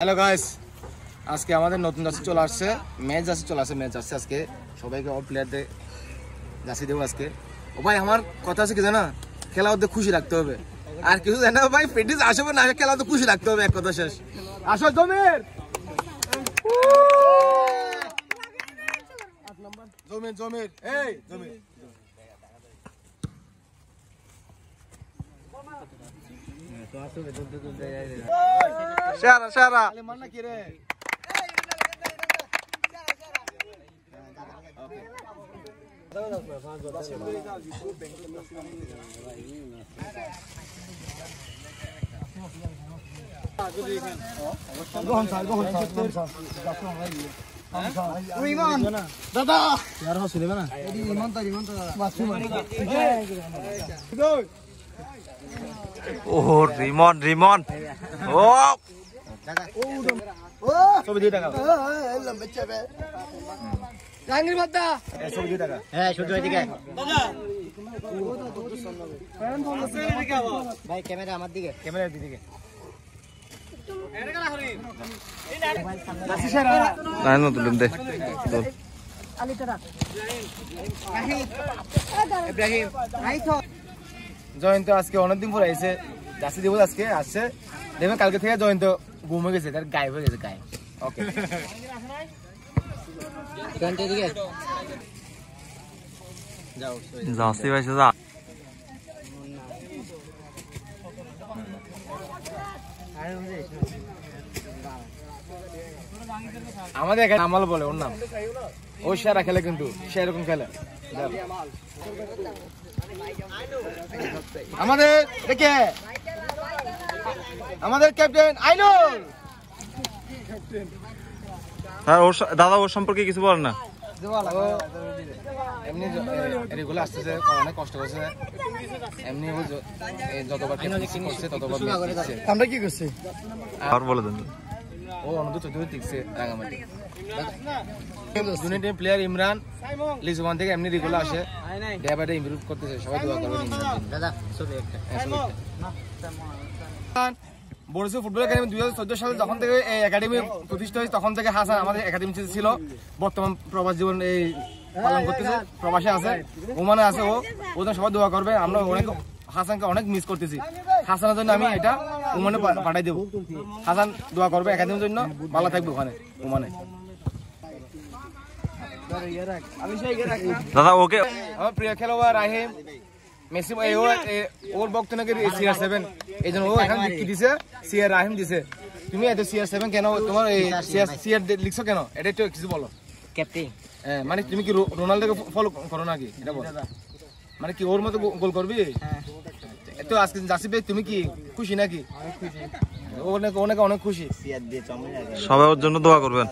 Hello guys, আজকে আমাদের নতুন জার্সি চলে আসছে, ম্যাচ জার্সি চলে আসছে। ম্যাচ জার্সি আজকে সবাইকে অল প্লেয়ারদের জার্সি দেবো আজকে। ও ভাই, আমার কথা আছে কি জানা, খেলা ওদের খুশি রাখতে হবে, আর কিছু জানা ভাই। প্র্যাকটিস আসবে না, খেলা ওদের খুশি রাখতে হবে, এক কথা শেষ। আসো জমির জমির জমির এই জমির সারা সারা মার না কি রে। দাদা ও রিমন রিমন ও ছবি 2 টাকা জাহাঙ্গীর বাদা ছবি 2 টাকা। হ্যাঁ শুধু এদিকে ভাই, ক্যামেরা আমার দিকে, ক্যামেরার দিকে। জয়ন্ত আজকে অনেকদিন পরে এসে জার্সি দেবো, আজকে আসছে। দেখবেন কালকে থেকে জয়ন্ত ঘুম হয়ে গেছে, তার গায়েব হয়ে গেছে গায়ে। ওকে জার্সি পাইছে যা। আমাদের এখানে আমাল বলে, ওর নাম। ও সেরা খেলে, কিন্তু সে এরকম খেলে। আমাদের দেখে আমাদের ক্যাপ্টেন আইনুল। হ্যাঁ, দাদা ওর সম্পর্কে কিছু বল না। এমনি এগুলো আসতেছে, অনেক কষ্ট করছে। এমনি যতবার করছে ততবার আমরা কি করছি আর বলে দেন। ও অনন্ত 14 টিকছে Rangamati. Junior team player Imran Rizwan থেকে এমনি রেগুলার আসে, ডে বাই ডে ইমপ্রুভ করতেছে। সবাই দোয়া করবেন ইমরান দাদা। ছবি একটা বরিশাল ফুটবল একাডেমি 2014 সালে যখন থেকে এই একাডেমি প্রতিষ্ঠা হয়েছে, তখন থেকে হাসান আমাদের একাডেমি ছিল। বর্তমান প্রবাস জীবন এই পালন করতেছে, প্রবাসে আছে, ওমানে আছে। ওদের সবাই দোয়া করবে। আমরা অনেক হাসানকে অনেক মিস করতেছি। হাসানের জন্য আমি এটা ওমানে পাঠাই দেবো। হাসান দোয়া করবে একাডেমির জন্য, ভালো থাকবে ওখানে ওমানে। দাদা ওকে আমার প্রিয় খেলোয়াড় রাহিম মেসি, ওর বক্ত নাকি CR7, এই জন্য ও এখানে কি দিছে, CR রাহিম দিছে। তুমি এত CR7 কেন, তোমার এই CR লিখছো কেন, এটা একটু কিছু বলো ক্যাপ্টেন। হ্যাঁ, মানে তুমি কি রোনাল্ডোকে ফলো করো নাকি, এটা বলো। মানে কি ওর মতো গোল করবি? তো আজকে জার্সি পেয়ে তুমি কি খুশি নাকি? অনেক অনেক অনেক খুশি। সবাই ওর জন্য দোয়া করবেন।